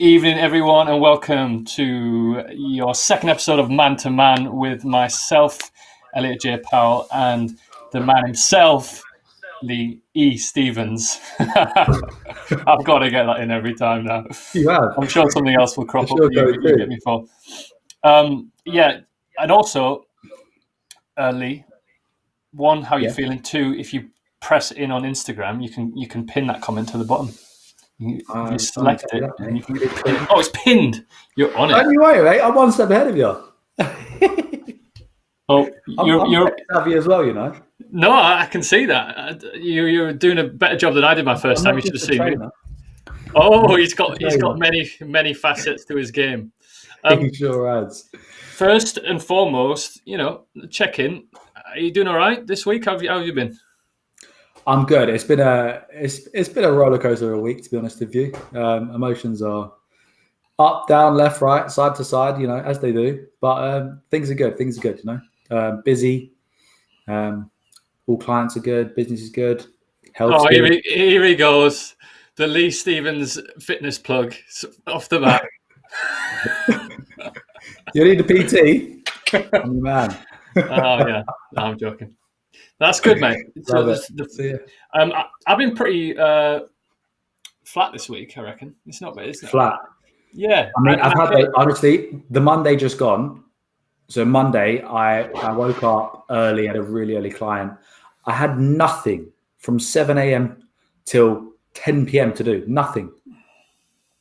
Evening, everyone, and welcome to your second episode of Man to Man with myself, Elliot J. Powell, and the man himself, Lee E. Stevens. I've got to get that in every time now. You have. I'm sure something else will crop up. Sure You get me for. Yeah, and also, Lee, one, how you feeling? Two, if you press in on Instagram, you can pin that comment to the bottom. You select it, and you can pin it. Oh, it's pinned. You're on it. Anyway, mate, I'm one step ahead of you. Oh, you're savvy as well, you know. No, I can see that. You're doing a better job than I did my first time. You should have seen me. Oh, he's got many facets to his game. He sure has. First and foremost, check in. Are you doing all right this week? How have you been? I'm good. It's been a roller coaster of a week, to be honest with you. Emotions are up, down, left, right, side to side, as they do. But things are good. Busy. All clients are good. Business is good. Health. Oh, here he goes. The Lee Stevens fitness plug off the bat. You need a PT? I'm the man. Oh yeah, no, I'm joking. That's good, mate. I've been pretty flat this week, I reckon. It's not bad, isn't it? Flat. Yeah. I mean, honestly, the Monday just gone. So Monday, I woke up early, had a really early client. I had nothing from 7 a.m. till 10 p.m. to do. Nothing.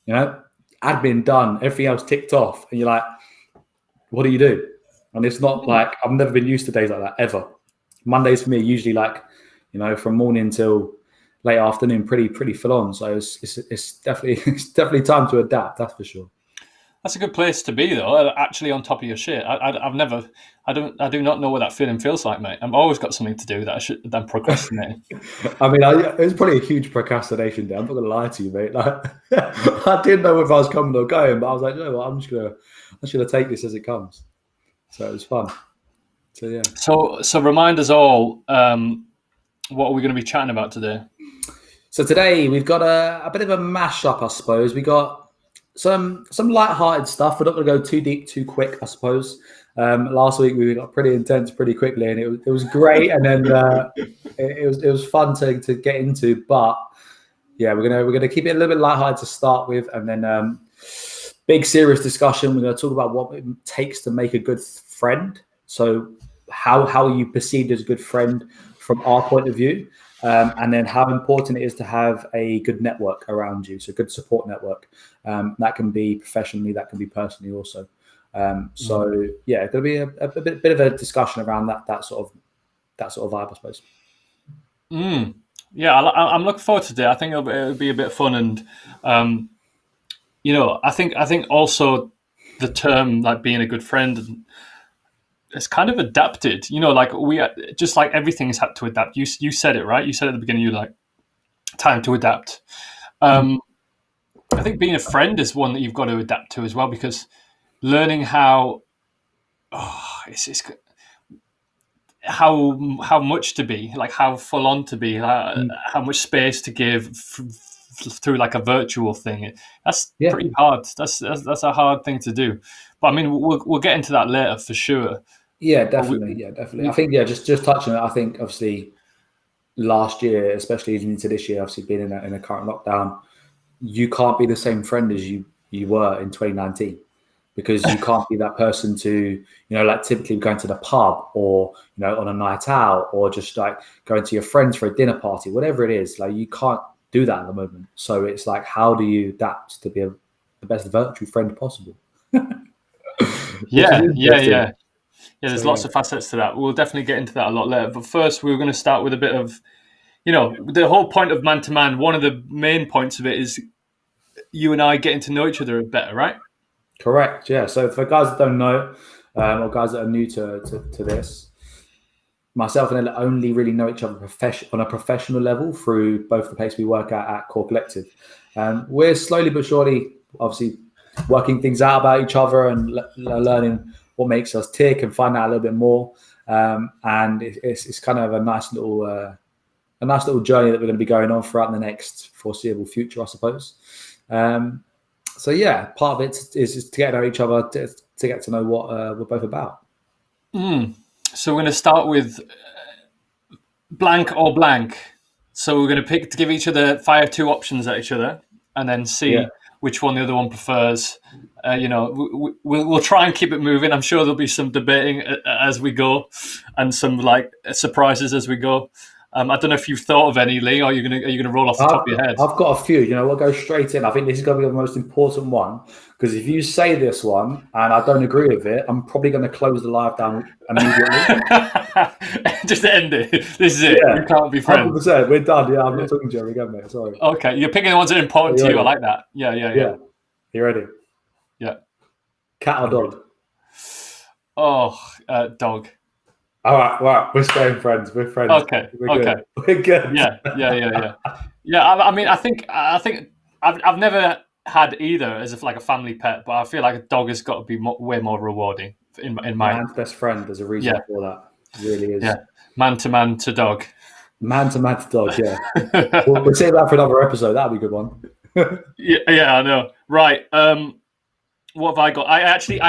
Admin done, everything else ticked off. And you're like, what do you do? And it's not like, I've never been used to days like that, ever. Mondays for me, usually from morning till late afternoon, pretty full on. So it's definitely time to adapt. That's for sure. That's a good place to be, though. Actually, on top of your shit. I do not know what that feeling feels like, mate. I've always got something to do that I'm procrastinating. I mean, it was probably a huge procrastination day. I'm not gonna lie to you, mate. I didn't know if I was coming or going, but I was like, I'm just gonna take this as it comes. So it was fun. So yeah. So remind us all, what are we going to be chatting about today? So today we've got a bit of a mashup, I suppose. We got some light-hearted stuff. We're not going to go too deep, too quick, I suppose. Last week we got pretty intense pretty quickly, and it was great. And then it was fun to get into. But yeah, we're gonna keep it a little bit light-hearted to start with, and then big serious discussion. We're going to talk about what it takes to make a good friend. So how you perceived as a good friend from our point of view, and then how important it is to have a good network around you, so a good support network. That can be professionally, that can be personally also. So yeah, going to be a bit of a discussion around that sort of vibe, I suppose. Yeah, I'm looking forward to it. I think it'll be a bit of fun, and I think also the term like being a good friend, it's kind of adapted, like we just like everything's had to adapt. You said it, right? You said at the beginning, you're like, time to adapt. I think being a friend is one that you've got to adapt to as well, because learning how much to be, like how full on to be, how much space to give through like a virtual thing. That's pretty hard. That's a hard thing to do. But I mean, we'll get into that later for sure. Yeah, definitely. I think just touching on it. I think obviously last year, especially even into this year, obviously being in a current lockdown, you can't be the same friend as you were in 2019, because you can't be that person to, like typically going to the pub or, on a night out, or just like going to your friends for a dinner party, whatever it is. Like you can't do that at the moment. So it's like, how do you adapt to be the best virtual friend possible? Yeah. There's lots of facets to that. We'll definitely get into that a lot later. But first, we're going to start with a bit of, the whole point of Man to Man. One of the main points of it is you and I getting to know each other better, right? Correct. Yeah. So for guys that don't know, or guys that are new to this, myself and Ella only really know each other on a professional level through both the place we work at Core Collective. We're slowly but surely, obviously, working things out about each other and learning what makes us tick and find out a little bit more. And it's kind of a nice little journey that we're going to be going on throughout the next foreseeable future, I suppose. So yeah, part of it is just to get to know each other, to get to know what we're both about. So we're going to start with blank or blank. So we're going to give each other fire two options at each other, and then see which one the other one prefers. We'll try and keep it moving. I'm sure there'll be some debating as we go, and some like surprises as we go. I don't know if you've thought of any, Lee, or are you gonna roll off the top of your head? I've got a few. We'll go straight in. I think this is going to be the most important one, because if you say this one and I don't agree with it, I'm probably going to close the live down immediately. Just end it. This is it. Yeah, we can't be friends. 100%. We're done. Yeah, I'm not talking to you again, mate. Sorry. Okay, you're picking the ones that are important to you. I like that. Yeah. You ready? Yeah. Cat or dog? Oh, dog. All right. We're staying friends. We're friends. Okay. We're good. Yeah. I mean, I think I've never had either as if like a family pet, but I feel like a dog has got to be way more rewarding in my. Man's best friend. There's a reason for that. It really is. Yeah. Man to dog. Man to dog. Yeah. we'll save that for another episode. That'll be a good one. yeah, I know. Right. What have I got? I actually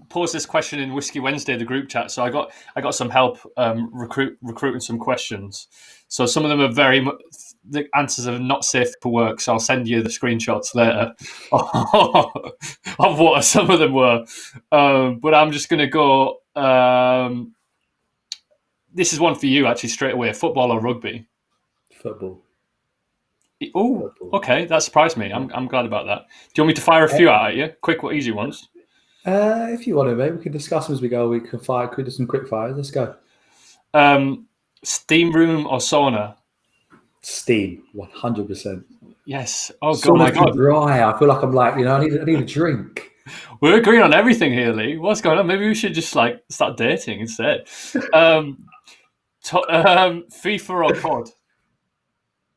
posed this question in Whiskey Wednesday, the group chat. So I got some help recruiting some questions. So some of them are the answers are not safe for work. So I'll send you the screenshots later of what some of them were. But I'm just gonna go. This is one for you actually straight away. Football or rugby? Football. Oh, okay. That surprised me. I'm glad about that. Do you want me to fire a few out at you? Quick, easy ones? If you want to, mate. We can discuss them as we go. We can do some quick fires. Let's go. Steam room or sauna? Steam, 100%. Yes. Oh, God, my God. Dry. I feel like I'm like, I need a drink. We're agreeing on everything here, Lee. What's going on? Maybe we should just like start dating instead. FIFA or COD?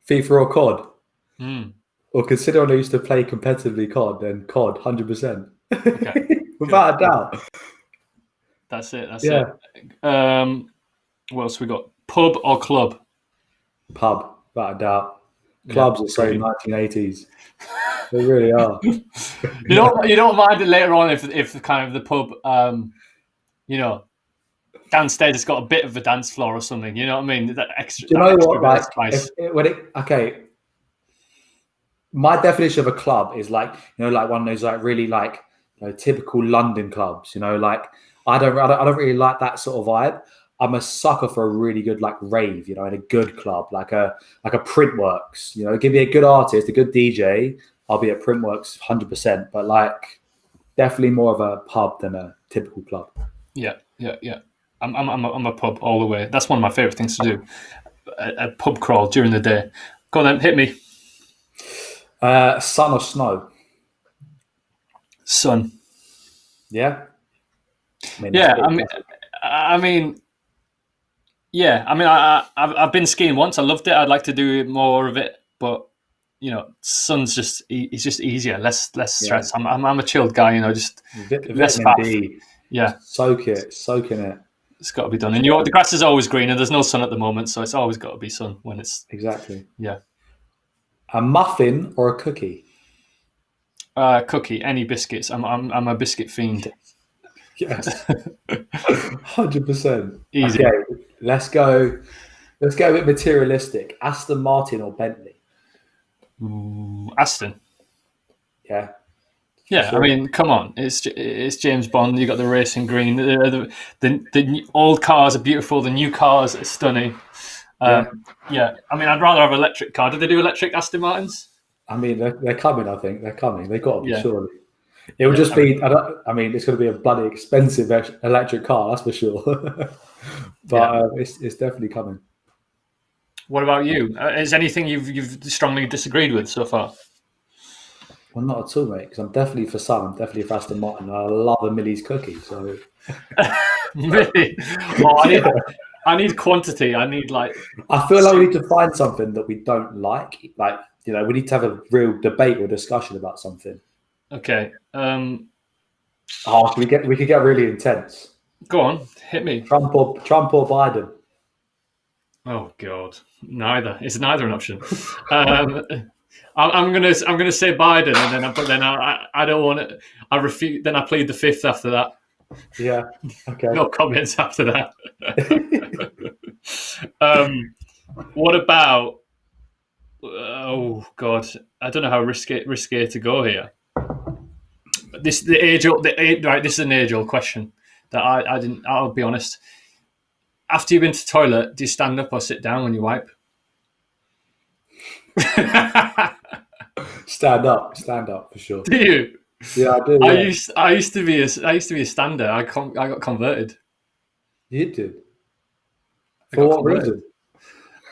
FIFA or COD? Mm. Well, considering I used to play competitively COD, then COD, 100%. Okay. Without a doubt. That's it. What else we got? Pub or club? Pub, without a doubt. Clubs are so 1980s. They really are. You don't mind it later on if kind of the pub, downstairs it's got a bit of a dance floor or something. You know what I mean? That extra. Do you know what? My definition of a club is like like one of those like really like typical London clubs. Like I don't really like that sort of vibe. I'm a sucker for a really good like rave, in a good club, like a Printworks. Give me a good artist, a good DJ. I'll be at Printworks 100%. But like definitely more of a pub than a typical club. Yeah. I'm a pub all the way. That's one of my favorite things to do. A pub crawl during the day. Go on then, hit me. Sun or snow? Sun. Yeah. I've been skiing once. I loved it. I'd like to do more of it, but sun's just easier, less stress. I'm a chilled guy. Just less fast. Yeah, soak in it. It's got to be done. And the grass is always green, and there's no sun at the moment, so it's always got to be sun when it's exactly. Yeah. A muffin or a cookie? Cookie. Any biscuits. I'm a biscuit fiend. Yes. 100%. Easy. Okay, let's go a bit materialistic. Aston Martin or Bentley? Aston. Yeah. Yeah, sure. I mean, come on, it's James Bond. You got the racing green. The old cars are beautiful. The new cars are stunning. I mean, I'd rather have an electric car. Do they do electric Aston Martins? I mean, they're coming. I think they're coming. They've got to be surely. It will just be. It's going to be a bloody expensive electric car, that's for sure. But it's definitely coming. What about you? Is anything you've strongly disagreed with so far? Well, not at all, mate. Because I'm definitely for Sun. I'm definitely for Aston Martin. I love a Millie's cookie. So really, I need quantity. I need like. I feel like we need to find something that we don't like. Like we need to have a real debate or discussion about something. Okay. We could get really intense. Go on, hit me. Trump or Biden? Oh God, neither. It's neither an option. I'm gonna say Biden, and then I don't want to. I refute. Then I plead the fifth after that. Yeah. Okay. No comments after that. What about? Oh God, I don't know how risque to go here. This right. This is an age-old question that I didn't. I'll be honest. After you've been to the toilet, do you stand up or sit down when you wipe? Stand up for sure. Do you? Yeah, I do. Yeah. I used to be a stander. I got converted. You did. I For got what converted.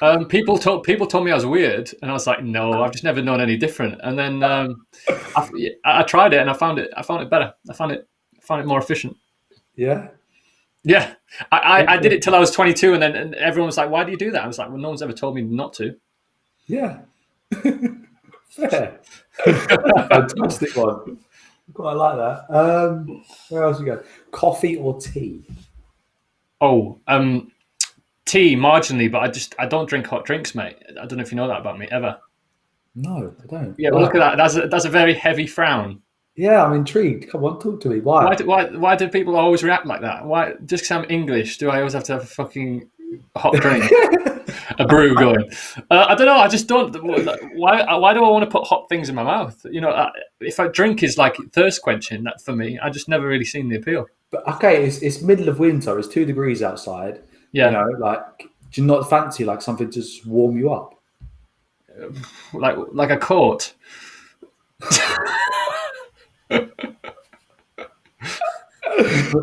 reason? People told me I was weird, and I was like, no, I've just never known any different. And then I tried it, and I found it better. I found it more efficient. Yeah. Yeah, I did it till I was 22, and then everyone was like, why do you do that? I was like, well, no one's ever told me not to. Yeah. Fair. Fantastic one. Quite like that. Where else we go? Coffee or tea? Oh, tea marginally, but I don't drink hot drinks, mate. I don't know if you know that about me ever. No, I don't. Yeah, well, look at that. That's a very heavy frown. Yeah, I'm intrigued. Come on, talk to me. Why? Why do people always react like that? Why just because I'm English do I always have to have a fucking hot drink, a brew going? I don't know. I just don't. Why do I want to put hot things in my mouth? You know, if a drink is like thirst quenching, that for me, I just never really seen the appeal. But okay, it's middle of winter. It's 2 degrees outside. Yeah, You know, like, do you not fancy like something to just warm you up? like a coat.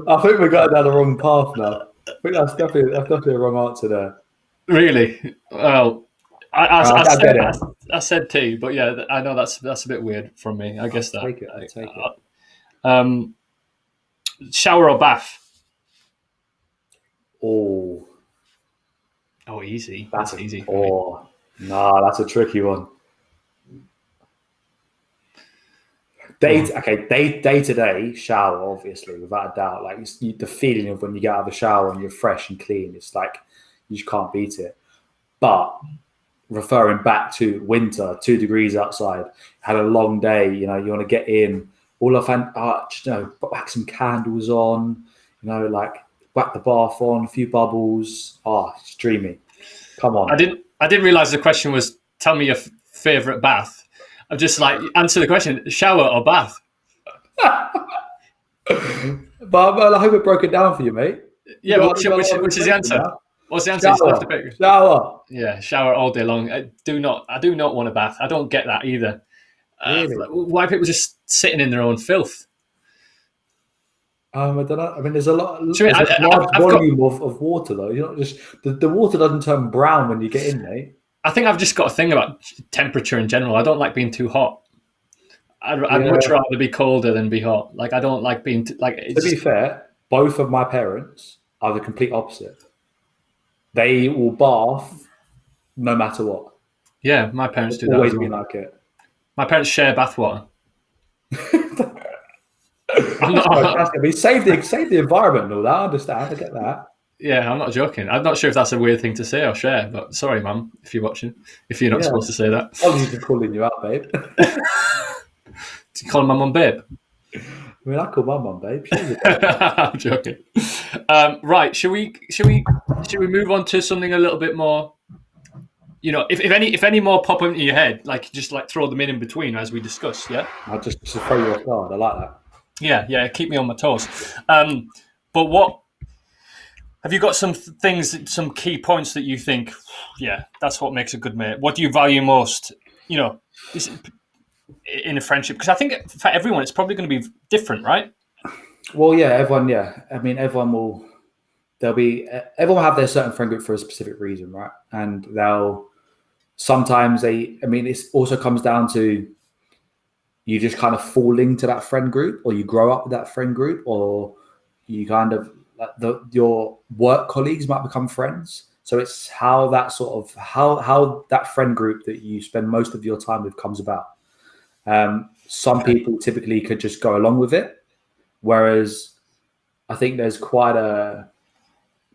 I think we're going down the wrong path now. I think that's definitely a wrong answer there. Really? Well, I said tea, but yeah, I know that's a bit weird from me. I guess that. Take it. Shower or bath? Oh, Oh, easy. that's easy. Oh, nah, that's a tricky one. Day to day shower, obviously, without a doubt. Like the feeling of when you get out of the shower and you're fresh and clean, it's like you just can't beat it. But referring back to winter, 2 degrees outside, had a long day. You know, you want to get in. All of whack some candles on. You know, like whack the bath on, a few bubbles. It's dreamy. Come on. I didn't realize the question was tell me your favorite bath. I'm just like answer the question: shower or bath? But I hope it broke it down for you, mate. Yeah, which is the answer? Now. What's the answer? You still have to pick. Shower. Yeah, shower all day long. I do not want a bath. I don't get that either. Really? Why are people just sitting in their own filth? I don't know. I mean, there's a large I've volume of water, though. You're not just the water doesn't turn brown when you get in, mate. I think I've just got a thing about temperature in general. I don't like being too hot. I'd much rather be colder than be hot. Like I don't like being to be fair, both of my parents are the complete opposite. They will bath no matter what. Yeah, my parents do that. Always been like it. My parents share bathwater. I mean, save the environment and all that. I understand. I get that. Yeah, I'm not joking. I'm not sure if that's a weird thing to say or share, but sorry, Mum, if you're watching, if you're not supposed to say that. Obviously, calling you out, babe. Do you call my mum babe? I mean, I call my mum babe. I'm joking. Right, should we move on to something a little bit more? You know, if any more pop into your head, like just like throw them in between as we discuss. Yeah, I'll just throw you off guard. I like that. Yeah, keep me on my toes. But what have you got? Some things, some key points that you think, yeah, that's what makes a good mate. What do you value most? You know, in a friendship, because I think for everyone it's probably going to be different, right? Well, yeah, everyone. Yeah, I mean, everyone will have their certain friend group for a specific reason, right? And it also comes down to you just kind of fall into that friend group, or you grow up with that friend group, or you kind of your work colleagues might become friends. So it's how that how that friend group that you spend most of your time with comes about. Some people typically could just go along with it, whereas I think there's quite a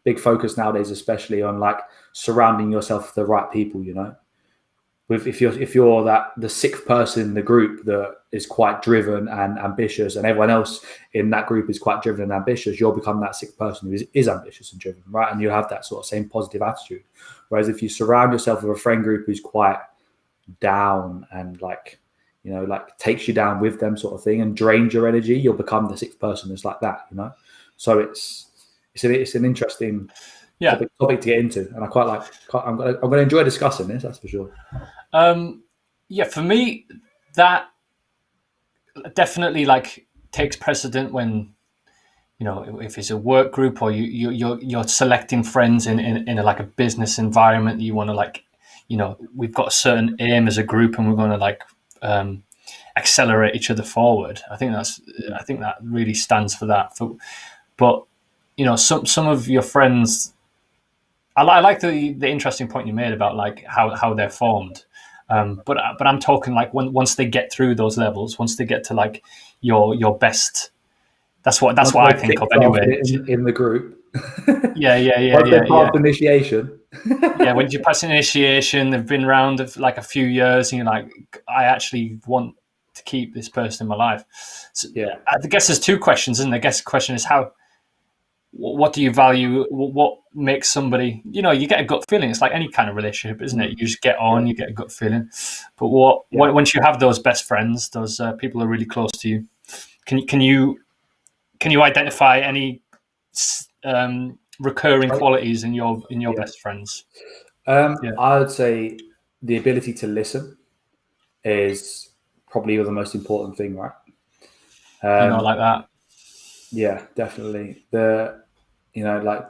big focus nowadays, especially on like surrounding yourself with the right people, you know. if you're that the sixth person in the group that is quite driven and ambitious, and everyone else in that group is quite driven and ambitious, you'll become that sixth person who is ambitious and driven, right? And you'll have that sort of same positive attitude. Whereas if you surround yourself with a friend group who's quite down and like, you know, like takes you down with them sort of thing and drains your energy, you'll become the sixth person that's like that, you know? So it's an interesting topic to get into, and I quite like. I'm gonna enjoy discussing this. That's for sure. For me, that definitely like takes precedent when, you know, if it's a work group or you're selecting friends in a, like a business environment. You want to like, you know, we've got a certain aim as a group, and we're going to like accelerate each other forward. I think that really stands for that. But you know, some of your friends. I like the interesting point you made about like how they're formed, but I'm talking like once they get through those levels, once they get to like your best. That's what I think of anyway. In the group. Yeah. Past initiation. When you pass initiation, they've been around like a few years, and you're like, I actually want to keep this person in my life. So, I guess there's two questions, isn't there? I guess the question is what do you value? What makes somebody, you know, you get a gut feeling. It's like any kind of relationship, isn't it? You just get on, you get a gut feeling. But once you have those best friends, those people are really close to you. Can you identify any recurring qualities in your best friends? I would say the ability to listen is probably the most important thing, right? Like that. Yeah, definitely. Like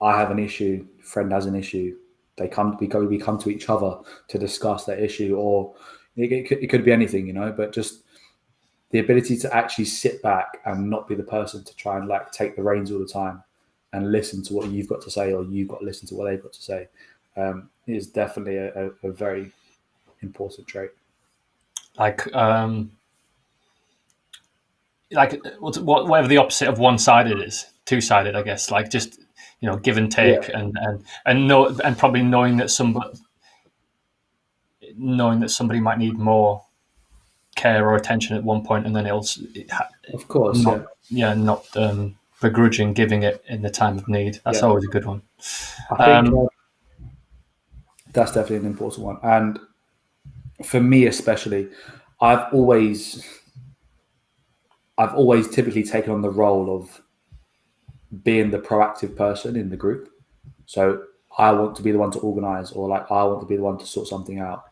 I have an issue, friend has an issue. We come to each other to discuss that issue, or it could be anything, you know. But just the ability to actually sit back and not be the person to try and like take the reins all the time and listen to what you've got to say, or you've got to listen to what they've got to say, is definitely a very important trait. Like whatever the opposite of one-sided is, two-sided, I guess. Like just, you know, give and take, and probably knowing that somebody might need more care or attention at one point, and then of course, not begrudging giving it in the time of need. That's always a good one. I think that's definitely an important one, and for me especially, I've always typically taken on the role of being the proactive person in the group. So I want to be the one to organize, or like I want to be the one to sort something out,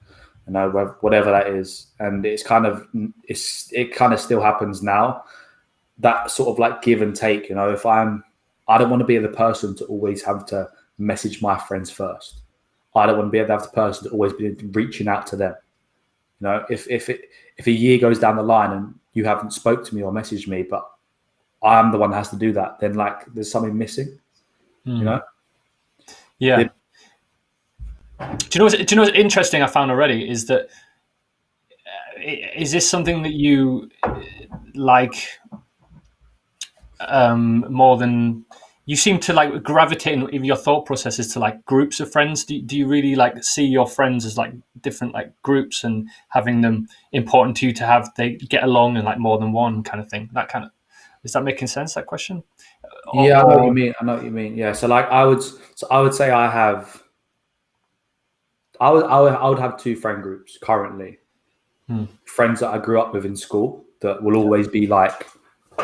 you know, whatever that is. And it kind of still happens now. That sort of like give and take, you know, I don't want to be the person to always have to message my friends first. I don't want to be the person to always be reaching out to them. You know, if a year goes down the line and you haven't spoke to me or messaged me, but I'm the one that has to do that, then like there's something missing, you know? Yeah. Do you know what's interesting I found already is that, is this something that you like more than, you seem to like gravitate in your thought processes to like groups of friends? Do you really like see your friends as like different like groups and having them important to you to have, they get along and like more than one kind of thing? That kind of, is that making sense, that question? I know what you mean. Yeah. So like I would say I would have two friend groups currently. Friends that I grew up with in school that will always be like,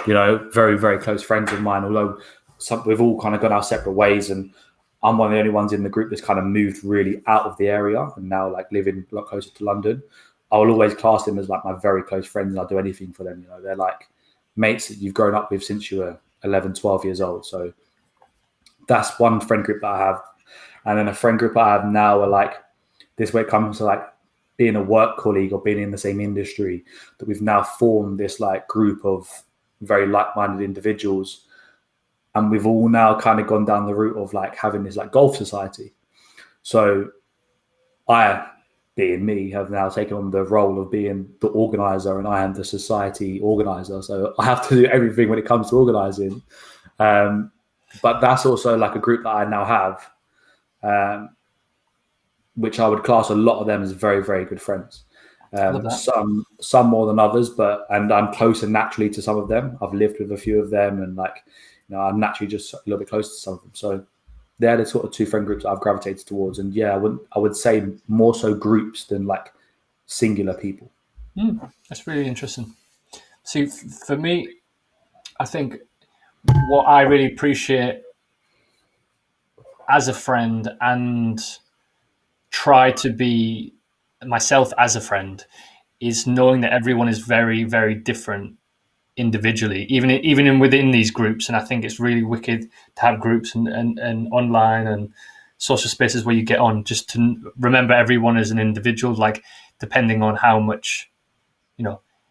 you know, very, very close friends of mine, although we've all kind of gone our separate ways, and I'm one of the only ones in the group that's kind of moved really out of the area and now like living a lot closer to London. I will always class them as like my very close friends, and I'll do anything for them. You know, they're like mates that you've grown up with since you were 11, 12 years old. So that's one friend group that I have. And then a friend group I have now are like, this way it comes to like being a work colleague or being in the same industry, that we've now formed this like group of very like-minded individuals. And we've all now kind of gone down the route of like having this like golf society. So I, being me, have now taken on the role of being the organizer, and I am the society organizer. So I have to do everything when it comes to organizing. But that's also like a group that I now have. which I would class a lot of them as very, very good friends. Love that. Some more than others, and I'm closer naturally to some of them. I've lived with a few of them, and I'm naturally just a little bit closer to some of them. So they're the sort of two friend groups I've gravitated towards. And yeah, I would say more so groups than like singular people. That's really interesting. See, for me, I think what I really appreciate as a friend and try to be myself as a friend is knowing that everyone is very, very different individually, even within these groups. And I think it's really wicked to have groups and online and social spaces where you get on, just to remember everyone as an individual, like depending on how much,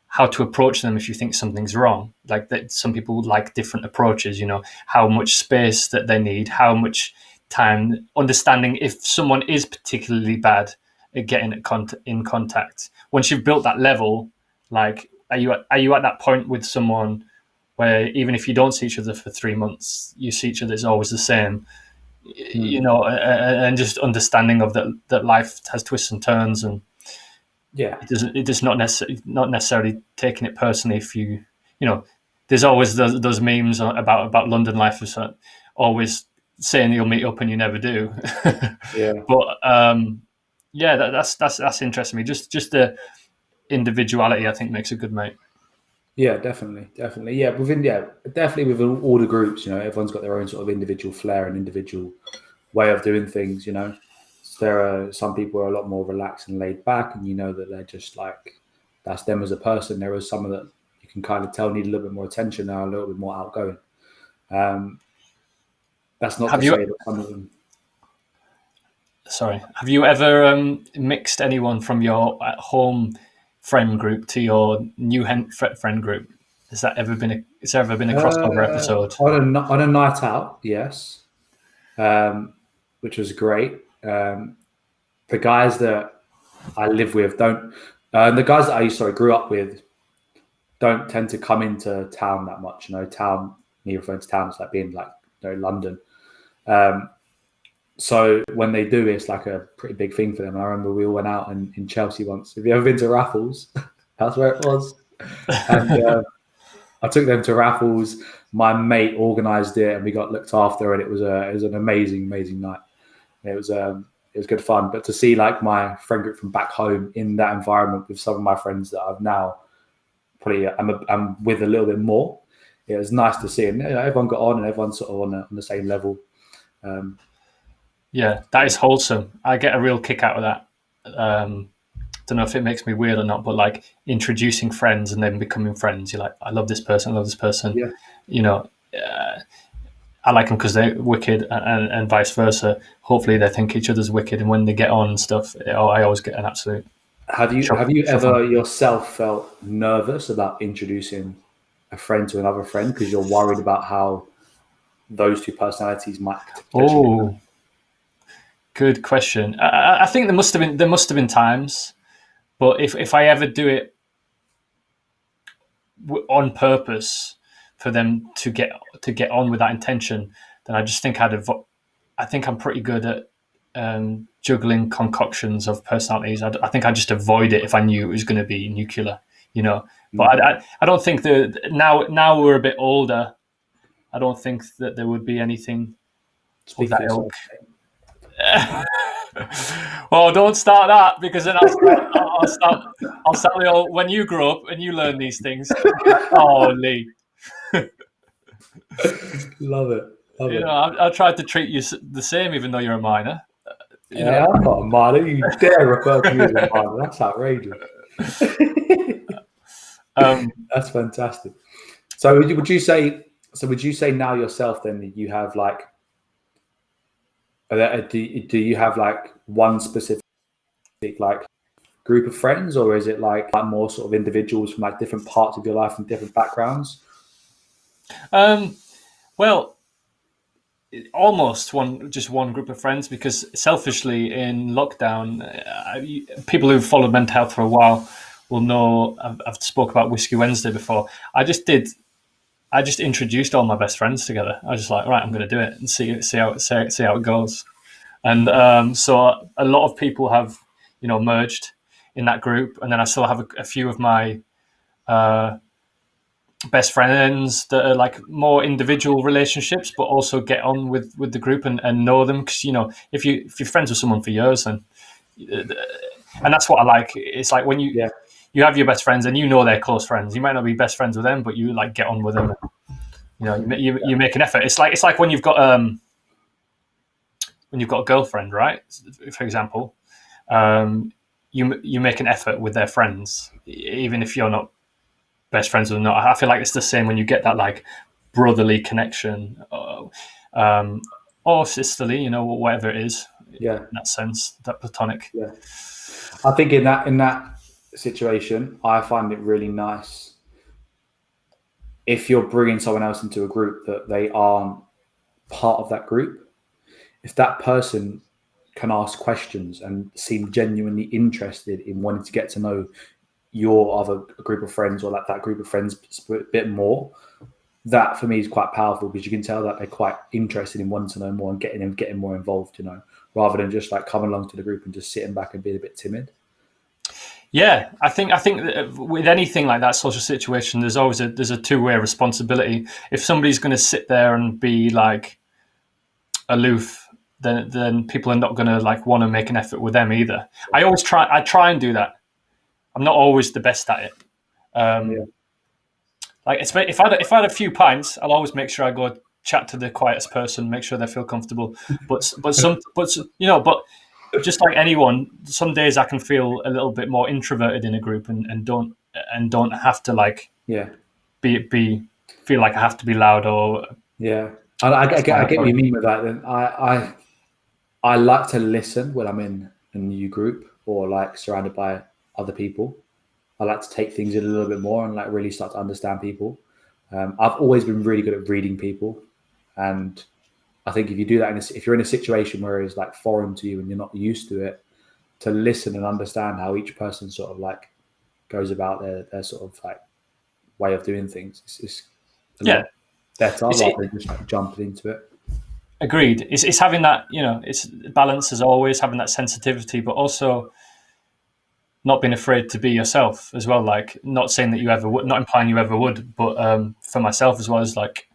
how to approach them if you think something's wrong. Like that, some people like different approaches, how much space that they need, how much time, understanding if someone is particularly bad at getting in contact. Once you've built that level, like, are you at that point with someone where even if you don't see each other for 3 months, you see each other as always the same, and just understanding of that life has twists and turns, and it does not necessarily taking it personally. If there's always those memes about London life, is always saying you'll meet up and you never do. But that's interesting me. Just the individuality, I think, makes a good mate. Yeah, definitely. Yeah, definitely within all the groups, everyone's got their own sort of individual flair and individual way of doing things. So there are some people who are a lot more relaxed and laid back, and that they're just like, that's them as a person. There are some that you can kind of tell need a little bit more attention, are a little bit more outgoing. That's not to say that some of them. Sorry, have you ever mixed anyone from your home friend group to your new friend group? Has there ever been a crossover episode? On a night out, yes, which was great. The guys that I live with don't. The guys that I grew up with don't tend to come into town that much. Town, me referring to town, it's like being like London. So when they do, it's like a pretty big thing for them. And I remember we all went out in Chelsea once. Have you ever been to Raffles? That's where it was. And I took them to Raffles. My mate organised it, and we got looked after. And it was an amazing, amazing night. It was good fun. But to see like my friend group from back home in that environment with some of my friends that I've now probably I'm with a little bit more, it was nice to see. And everyone got on, and everyone's sort of on the same level. Yeah, that is wholesome. I get a real kick out of that. Don't know if it makes me weird or not, but like introducing friends and then becoming friends. You're like, I love this person. I love this person. Yeah. I like them because they're wicked, and vice versa. Hopefully, they think each other's wicked, and when they get on and stuff, I always get an absolute. Have you ever yourself felt nervous about introducing a friend to another friend because you're worried about how those two personalities might? Oh. Good question. I think there must have been times, but if I ever do it on purpose for them to get on with that intention, then I just think I think I'm pretty good at juggling concoctions of personalities. I think I just avoid it if I knew it was going to be nuclear, But I don't think that now we're a bit older. I don't think that there would be anything of that ilk. Well, don't start that, because then I'll start the old, when you grow up and you learn these things. Oh, Lee. Love it. I'll try to treat you the same, even though you're a minor. I'm not a minor. You dare refer to me as a minor? That's outrageous. That's fantastic. So would you say now yourself then that you have like, do you have like one specific like group of friends, or is it like more sort of individuals from like different parts of your life and different backgrounds? Well, almost one group of friends, because selfishly in lockdown, people who've followed mental health for a while will know I've spoke about Whiskey Wednesday before. I just introduced all my best friends together. I was just like, right, I'm going to do it and see how it goes. And so a lot of people have, merged in that group, and then I still have a few of my best friends that are like more individual relationships, but also get on with the group and know them, because if you're friends with someone for years, and that's what I like. It's like when Yeah. you have your best friends and they're close friends. You might not be best friends with them, but you like get on with them. You make an effort. It's like when you've got a girlfriend, right? For example, you make an effort with their friends, even if you're not best friends with them. Not. I feel like it's the same when you get that like brotherly connection, or sisterly, whatever it is. Yeah. In that sense, that platonic. Yeah. I think in that situation, I find it really nice if you're bringing someone else into a group that they aren't part of that group. If that person can ask questions and seem genuinely interested in wanting to get to know your other group of friends, or like that group of friends a bit more, that for me is quite powerful, because you can tell that they're quite interested in wanting to know more and getting more involved, rather than just like coming along to the group and just sitting back and being a bit timid. Yeah, I think that with anything like that social situation, there's a two-way responsibility. If somebody's going to sit there and be like aloof, then people are not going to like want to make an effort with them either. I try and do that. I'm not always the best at it. Like if I had a few pints, I'll always make sure I go chat to the quietest person, make sure they feel comfortable. But just like anyone, some days I can feel a little bit more introverted in a group and don't have to like be feel like I have to be loud or I get what you mean with that. Then I like to listen when I'm in a new group or like surrounded by other people. I like to take things in a little bit more and like really start to understand people. I've always been really good at reading people, and I think if you do that, if you're in a situation where it's like foreign to you and you're not used to it, to listen and understand how each person sort of like goes about their sort of like way of doing things, it's a lot better rather than just like jumping into it. Agreed. It's having that, it's balance as always, having that sensitivity, but also not being afraid to be yourself as well. Like, not saying that you ever would, not implying you ever would, but for myself as well, as like,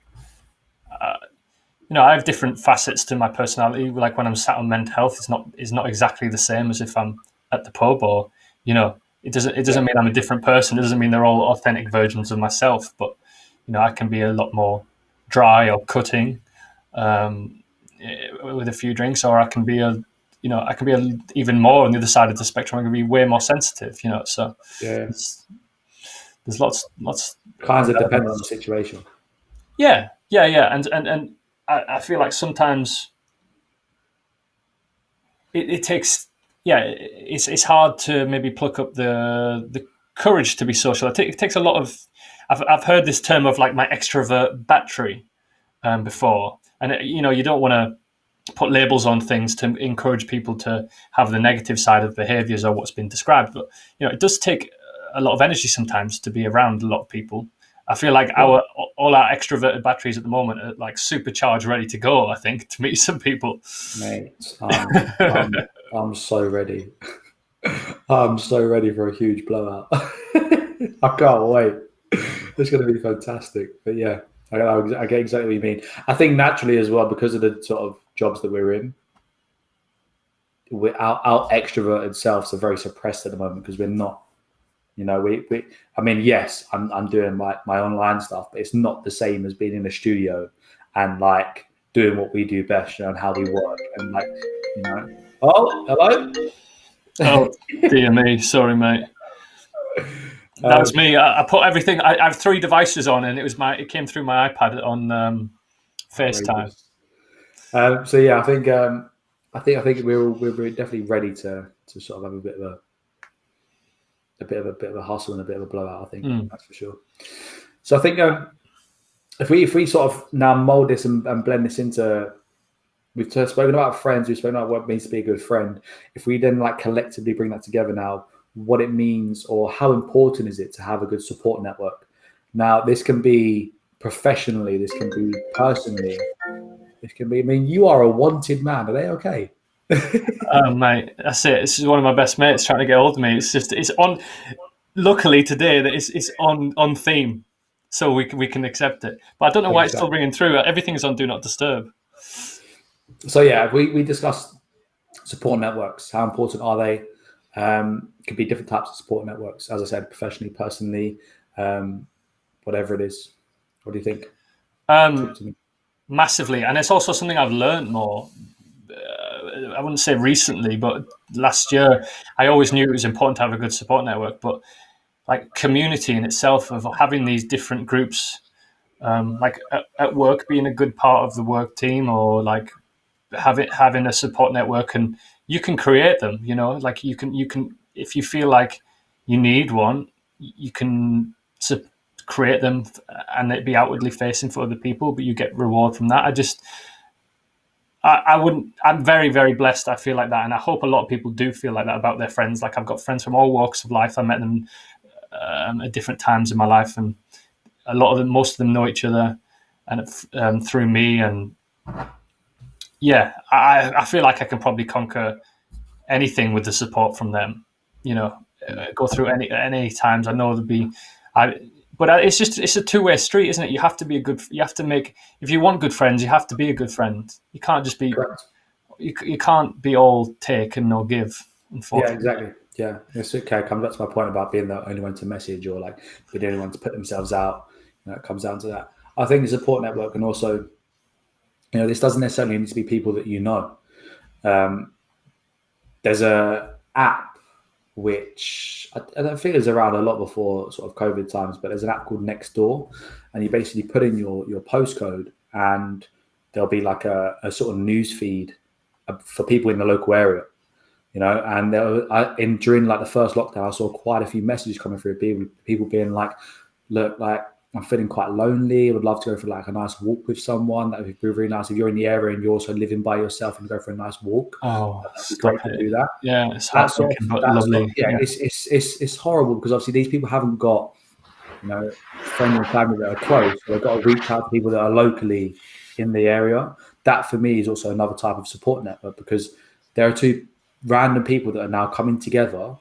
I have different facets to my personality. Like when I'm sat on mental health, it's not exactly the same as if I'm at the pub, or it doesn't mean I'm a different person. It doesn't mean they're all authentic versions of myself. But I can be a lot more dry or cutting with a few drinks, or I can be even more on the other side of the spectrum. I can be way more sensitive. So there's lots kinds of dependent on the situation. Yeah, and I feel like sometimes it takes, it's hard to maybe pluck up the courage to be social. It takes a lot of. I've heard this term of like my extrovert battery before, and you don't want to put labels on things to encourage people to have the negative side of behaviors or what's been described, but it does take a lot of energy sometimes to be around a lot of people. I feel like all our extroverted batteries at the moment are like supercharged, ready to go, I think, to meet some people. Mate, I'm so ready. I'm so ready for a huge blowout. I can't wait. It's going to be fantastic. But yeah, I get exactly what you mean. I think naturally as well, because of the sort of jobs that we're in, our extroverted selves are very suppressed at the moment, because we're not. I mean, yes, I'm doing my online stuff, but it's not the same as being in a studio and like doing what we do best, and how we work, and like, Oh, hello. Oh dear me, sorry, mate. That was me. I put everything. I have 3 devices on, and it came through my iPad on FaceTime. So yeah, I think we're definitely ready to sort of have a bit of a hustle and a bit of a blowout. I think that's for sure. So I think if we sort of now mold this and blend this into, we've spoken about friends, we've spoken about what it means to be a good friend. If we then like collectively bring that together now, what it means or how important is it to have a good support network? Now, this can be professionally, this can be personally, this can be, I mean, you are a wanted man. Are they okay? Oh mate, that's it. This is one of my best mates trying to get hold of me. It's on. Luckily today that it's on theme, so we can accept it. But I don't know why it's still Exactly. ringing through. Everything's on do not disturb. So yeah, we discussed support networks. How important are they? Could be different types of support networks. As I said, professionally, personally, whatever it is. What do you think? Talk Um, to me. Massively, and it's also something I've learned more. I wouldn't say recently, but last year, I always knew it was important to have a good support network. But like community in itself of having these different groups, like at work, being a good part of the work team, or like having a support network, and you can create them. Like you can if you feel like you need one, you can create them, and it be outwardly facing for other people, but you get reward from that. I wouldn't. I'm very, very blessed. I feel like that, and I hope a lot of people do feel like that about their friends. Like I've got friends from all walks of life. I met them at different times in my life, and most of them know each other, and through me. And yeah, I feel like I can probably conquer anything with the support from them. Go through any times. I know there'll be, I. But it's a two-way street, isn't it? You have to be you have to make, if you want good friends, you have to be a good friend. You can't just be, Correct. you can't be all take and no give, Yeah, unfortunately. exactly. Yeah, it's okay. Comes back to my point about being the only one to message or like be the only one to put themselves out. It comes down to that. I think the support network, and also, this doesn't necessarily need to be people that you know. Um, there's a app which I don't think it was around a lot before sort of COVID times, but there's an app called Nextdoor, and you basically put in your postcode, and there'll be like a sort of news feed for people in the local area. And during like the first lockdown, I saw quite a few messages coming through, people being like, look, like I'm feeling quite lonely, I would love to go for like a nice walk with someone. That would be really nice. If you're in the area and you're also living by yourself and go for a nice walk, Oh, that'd be stop great to do it. that. Yeah, it's That sort of heartbreaking, but that sort lovely. yeah, Yeah. it's horrible because obviously these people haven't got, friends and family that are close, so they've got to reach out to people that are locally in the area. That for me is also another type of support network, because there are two random people that are now coming together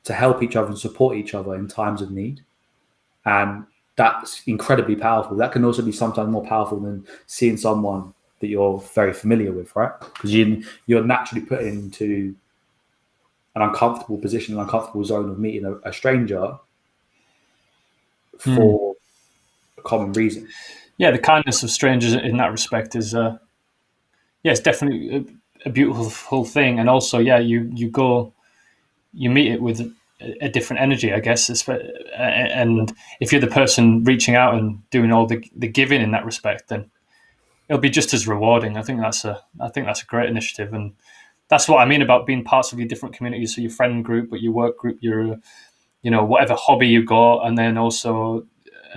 to help each other and support each other in times of need. And that's incredibly powerful. That can also be sometimes more powerful than seeing someone that you're very familiar with, right? Because you're naturally put into an uncomfortable position, an uncomfortable zone of meeting a stranger Hmm. for a common reason. Yeah, the kindness of strangers in that respect is, yeah, it's definitely a beautiful thing. And also, yeah, you meet it with a different energy, I guess. And if you're the person reaching out and doing all the giving in that respect, then it'll be just as rewarding. I think that's a great initiative, and that's what I mean about being parts of your different communities. So your friend group, but your work group, your whatever hobby you got, and then also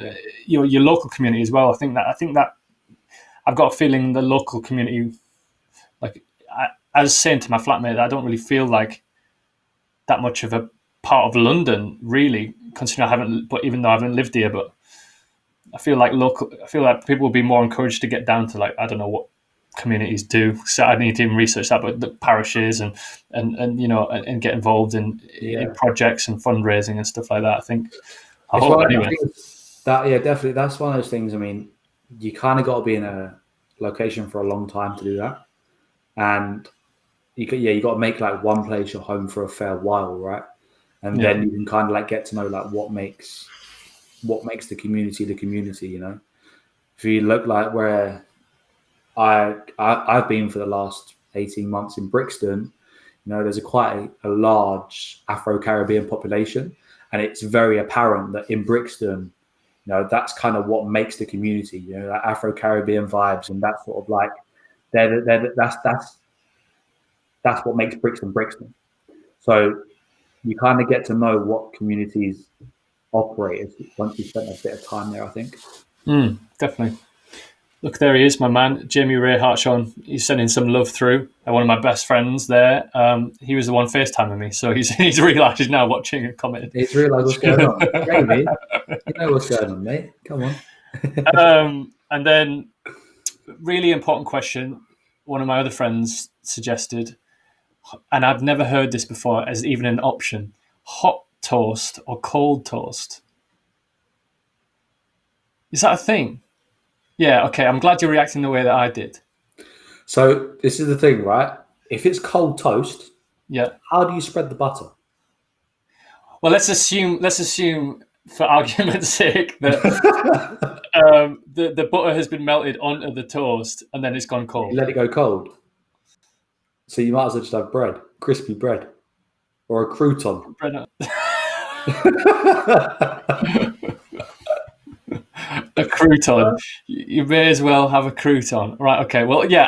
Yeah. your local community as well. I think that I've got a feeling the local community, like I was saying to my flatmate, I don't really feel like that much of a part of London, really, considering I haven't. But even though I haven't lived here, but I feel like people will be more encouraged to get down to, like, I don't know what communities do. So I need to even research that, but the parishes and get involved in Yeah. projects and fundraising and stuff like that. I It's hope one. I anyway. think that, yeah, definitely. That's one of those things. I mean, you kind of got to be in a location for a long time to do that, and you got to make like one place your home for a fair while, right? And Yeah. then you can kind of like get to know like what makes the community the community. If you look like where I've been for the last 18 months in Brixton, there's quite a large Afro-Caribbean population, and it's very apparent that in Brixton, that's kind of what makes the community, that Afro-Caribbean vibes, and that sort of like, that's what makes Brixton Brixton. So you kind of get to know what communities operate once you spend a bit of time there, I think. Definitely. Look, there he is, my man, Jamie Ray Hartshorn. He's sending some love through. One of my best friends there. He was the one FaceTiming me, so he's realised he's now watching and commented. He's realised what's going on. Jamie, you know what's going on, mate. Come on. And then, really important question. One of my other friends suggested: and I've never heard this before as even an option: hot toast or cold toast. Is that a thing? Yeah. Okay. I'm glad you're reacting the way that I did. So this is the thing, right? If it's cold toast, Yeah. how do you spread the butter? Well, let's assume for argument's sake that the butter has been melted onto the toast and then it's gone cold. You let it go cold. So you might as well just have bread, crispy bread, or a crouton. A crouton. You may as well have a crouton. Right, okay. Well, yeah,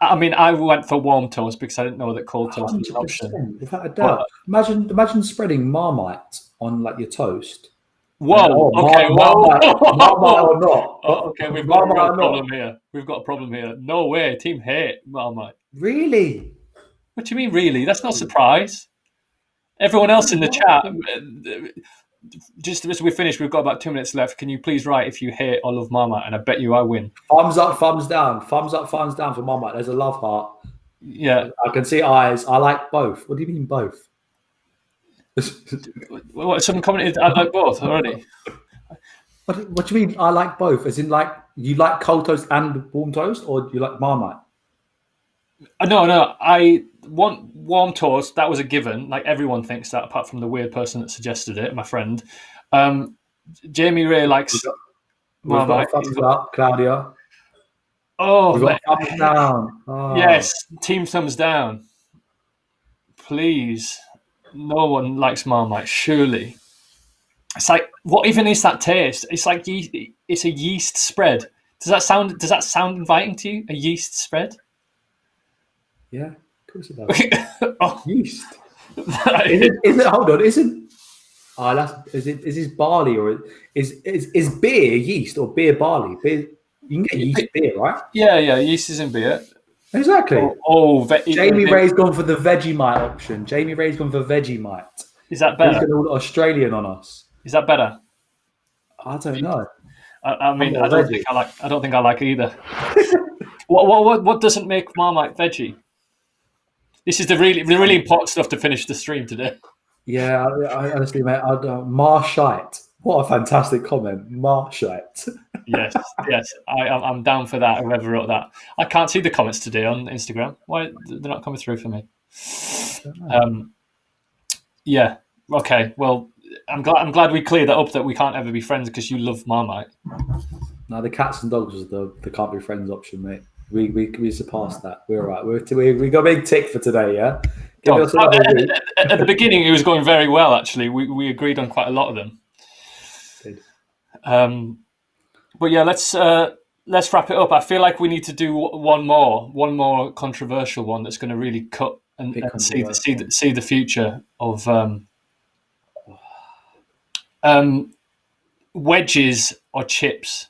I went for warm toast because I didn't know that cold toast was an option. Without a doubt. Imagine spreading Marmite on like your toast. Whoa, okay, Marmite or not. Okay, we've got a problem here. We've got a problem here. No way, team hate Marmite. Really? What do you mean, really? That's no surprise. Everyone else in the chat, just as we finish, we've got about 2 minutes left. Can you please write if you hate or love Marmite? And I bet you I win. Thumbs up, thumbs down. Thumbs up, thumbs down for Marmite. There's a love heart. Yeah. I can see eyes. I like both. What do you mean both? What, someone commented, I like both already. What do you mean I like both? As in like you like cold toast and warm toast, or do you like Marmite? No. I want warm toast. That was a given. Like everyone thinks that, apart from the weird person that suggested it, my friend. Jamie Ray likes Marmite. Thumbs up, Claudia. Oh, we've got thumbs down. Oh. Yes, team thumbs down. Please, no one likes Marmite. Surely, it's like, what even is that taste? It's like it's a yeast spread. Does that sound inviting to you? A yeast spread? Yeah, of course it does. Oh. Yeast. Is it? Hold on. Isn't? Is this barley or is beer yeast or beer barley? Beer, you can get yeast beer, right? Yeah. Yeast is in beer. Exactly. Jamie Ray. Ray's gone for the Vegemite option. Jamie Ray's gone for Vegemite. Is that better? He's got all Australian on us. Is that better? I don't know. I mean, I don't think I like either. What doesn't make Marmite veggie? This is the really important stuff to finish the stream today. Yeah, I honestly, mate, Marshite. What a fantastic comment, Marshite. Yes, I'm down for that. Whoever wrote that, I can't see the comments today on Instagram. Why they're not coming through for me? Yeah. Okay. Well, I'm glad we cleared that up. That we can't ever be friends because you love Marmite. No, the cats and dogs was the can't be friends option, mate. We surpassed that. We're all right. We got a big tick for today, yeah? At the beginning, it was going very well, actually. We agreed on quite a lot of them. But yeah, let's wrap it up. I feel like we need to do one more controversial one that's going to really cut and see the future of wedges or chips.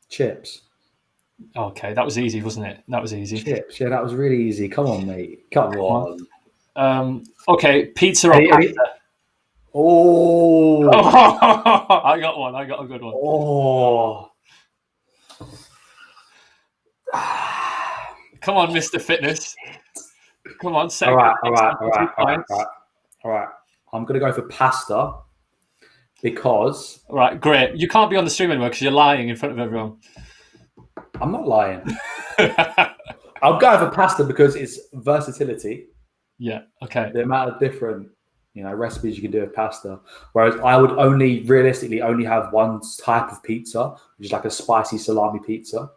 Chips. Okay, that was easy, wasn't it? That was easy. Chips, yeah, that was really easy. Come on, mate. Come on. Okay, pizza or pasta? Oh. I got one. I got a good one. Oh. Come on, Mr. Fitness. Come on, all right. I'm going to go for pasta because... All right, great. You can't be on the stream anymore because you're lying in front of everyone. I'm not lying. I'll go for pasta because it's versatility. Yeah, okay. The amount of different, recipes you can do with pasta. Whereas I would realistically only have one type of pizza, which is like a spicy salami pizza.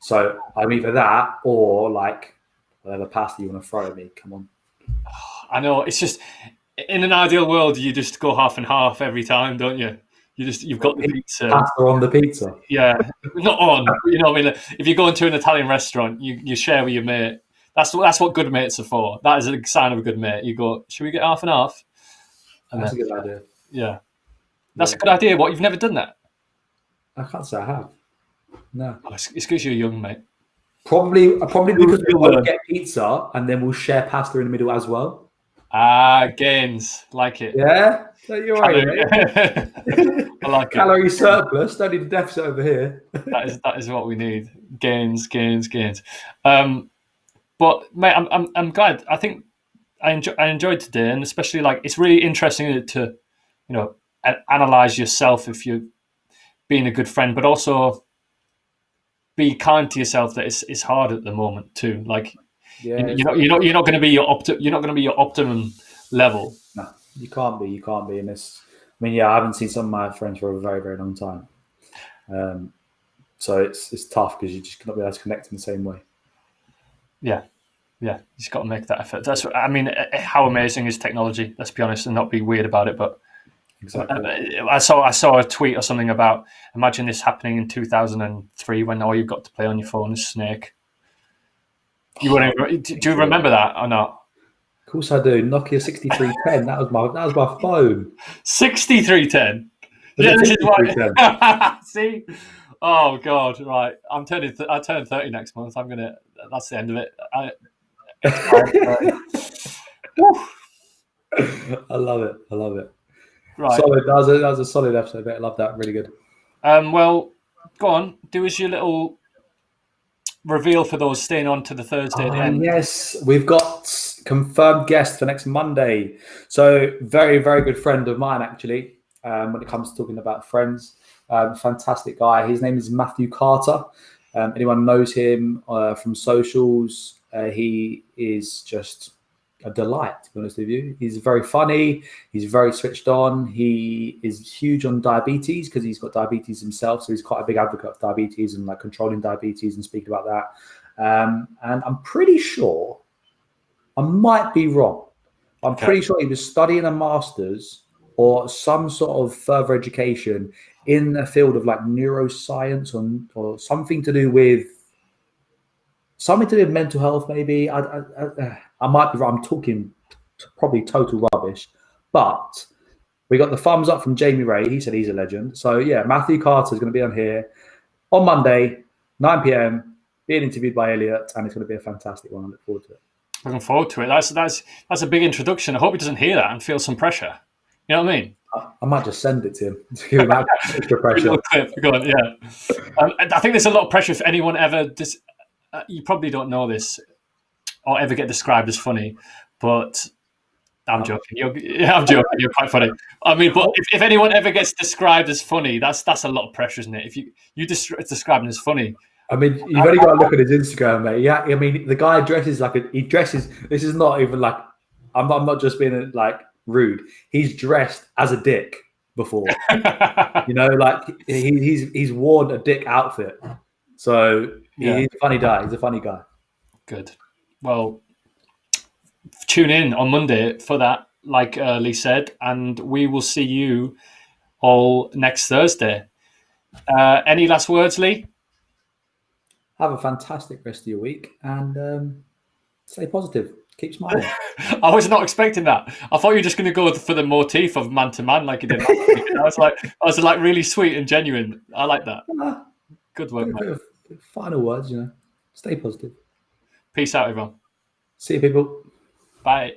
So I'm either that or like whatever pasta you want to throw at me. Come on. I know. It's just, in an ideal world, you just go half and half every time, don't you? You've got the pizza. Pasta on the pizza. Yeah, not on. You know what I mean? If you go into an Italian restaurant, you share with your mate. That's what good mates are for. That is a sign of a good mate. You go, should we get half and half? And that's a good idea. Yeah. That's a good idea. What, you've never done that? I can't say I have. No. Oh, it's because you're young, mate. Probably because we'll get pizza and then we'll share pasta in the middle as well. Gains. Like it. Yeah? You're right, mate. I like Calorie surplus. Don't need a deficit over here. That is what we need. Gains. But mate, I'm glad. I think I enjoyed today, and especially like it's really interesting to analyze yourself if you're being a good friend, but also be kind to yourself. That it's hard at the moment too. Like Yeah, you're not going to be you're not going to be your optimum level. no, you can't be in this. I mean, yeah, I haven't seen some of my friends for a very, very long time. So it's tough because you just cannot be able to connect in the same way. Yeah, you just got to make that effort. That's I mean, how amazing is technology? Let's be honest and not be weird about it. But Exactly. I saw a tweet or something about imagine this happening in 2003 when all you've got to play on your phone is Snake. You wouldn't. Do you remember that or not? Of course I do. Nokia 6310. That was my phone. 6310. Was Yeah, it this is 6310? why. See. Oh God! Right, I turn 30 next month. That's the end of it. I love it. Right. Solid. That was a solid episode. I love that. Really good. Well, go on. Do us your little reveal for those staying on to the Thursday at the end. Yes, we've got confirmed guest for next Monday. So very, very good friend of mine, actually, when it comes to talking about friends. Fantastic guy. His name is Matthew Carter. Anyone knows him from socials, he is just a delight, to be honest with you. He's very funny. He's very switched on. He is huge on diabetes because he's got diabetes himself. So he's quite a big advocate of diabetes and like controlling diabetes and speaking about that. And I'm pretty sure, I might be wrong. I'm pretty sure he was studying a master's or some sort of further education in the field of like neuroscience or something to do with mental health, maybe. I might be wrong. I'm talking probably total rubbish, but we got the thumbs up from Jamie Ray. He said he's a legend. So yeah, Matthew Carter is going to be on here on Monday, 9 p.m. being interviewed by Elliot, and it's going to be a fantastic one. I look forward to it. Looking forward to it. That's a big introduction. I hope he doesn't hear that and feel some pressure. You know what I mean? I might just send it to him to give him extra pressure. Go on, yeah. I think there's a lot of pressure if anyone ever. You probably don't know this or ever get described as funny, but I'm joking. I'm joking. You're quite funny. I mean, but if anyone ever gets described as funny, that's a lot of pressure, isn't it? If you describe him as funny. I mean, you've only got to look at his Instagram, mate. Yeah, I mean, the guy dresses like he dresses. This is not even like I'm not just being like rude. He's dressed as a dick before. Like he's worn a dick outfit. So he's a funny guy. He's a funny guy. Good. Well, tune in on Monday for that, like Lee said, and we will see you all next Thursday. Any last words, Lee? Have a fantastic rest of your week and stay positive. Keep smiling. I was not expecting that. I thought you were just going to go for the motif of man-to-man like you did last week. I was like really sweet and genuine. I like that. Good work, mate. Final words, Stay positive. Peace out, everyone. See you, people. Bye.